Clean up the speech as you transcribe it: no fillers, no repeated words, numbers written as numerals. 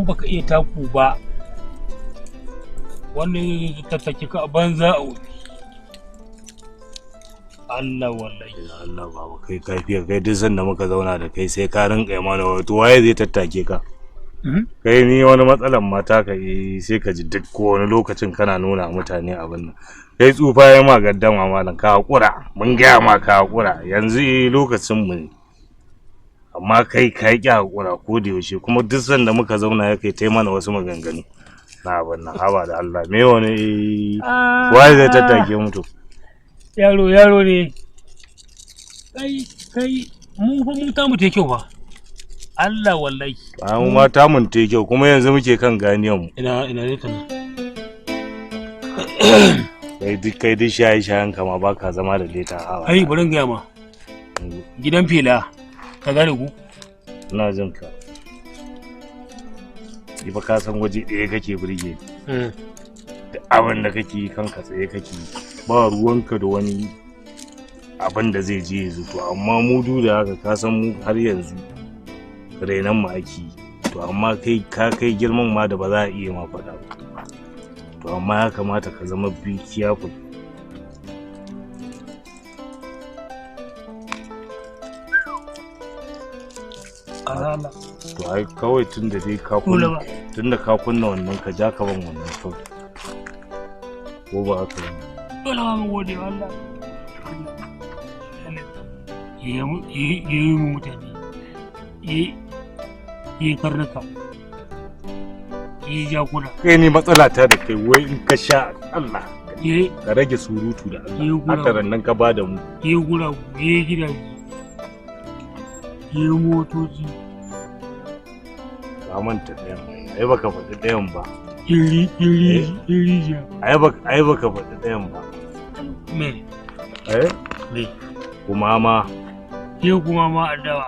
baka iya taku ba wani tattaki ka banza a wuri. Allah wallahi Allah baba kai kafiya kai duk sanda muka zauna da kai sai ka rinka yi mana wato waye zai tattake ka kai ni wani matsalan mata ka yi sai ka ji duk wani lokacin kana nuna mutane abin nan kai tsufa ya ma gaddama malam ka hakura mun gaya ma ka hakura yanzu lokacin mu ne amma kai ka yi hakura ko da yaushe kuma duk sanda muka zauna ya kai tai mana wasu maganganu na abin nan haba da Allah me wani waye zai tattake mutu yaro ne kai mu fa mu ta mu te kyau ba Allah wallahi mu ma ta mun te kyau kuma yanzu muke kan ganiyan mu ina ne kana kai duk shaye-shayen kama ba ka zama da leta hawa. Ai, bari gaya ma. Gidan fela, ka gane ku? Ina jin ka. Ni fa ka san waje ɗaya kake burge. Da abin da kake yi kanka tsaye kake yi. Ba ruwanka da wani abin da zai je yanzu to amma mu da haka ka san mu har yanzu renan mu ake yi. To amma kai ka kai girman ma da ba za a iya ma faɗa ba. To amma ya kamata ka zama be careful. To ai kawai tunda dai ka kunna wannan ka ja ka ban wannan kawai. Ko ba haka ba? Dole ma mu gode wa Allah. Yi mu mutane. Yi karnuka. Jakuna. Kai ne matsala ta da kai wai in ka sha Allah ka rage surutu da Allah haka nan ka bada mu gura gidaje motoci ba manta ɗayan ai baka faɗi ɗayan ba ai baka faɗi ɗayan ba me kuma ma addawa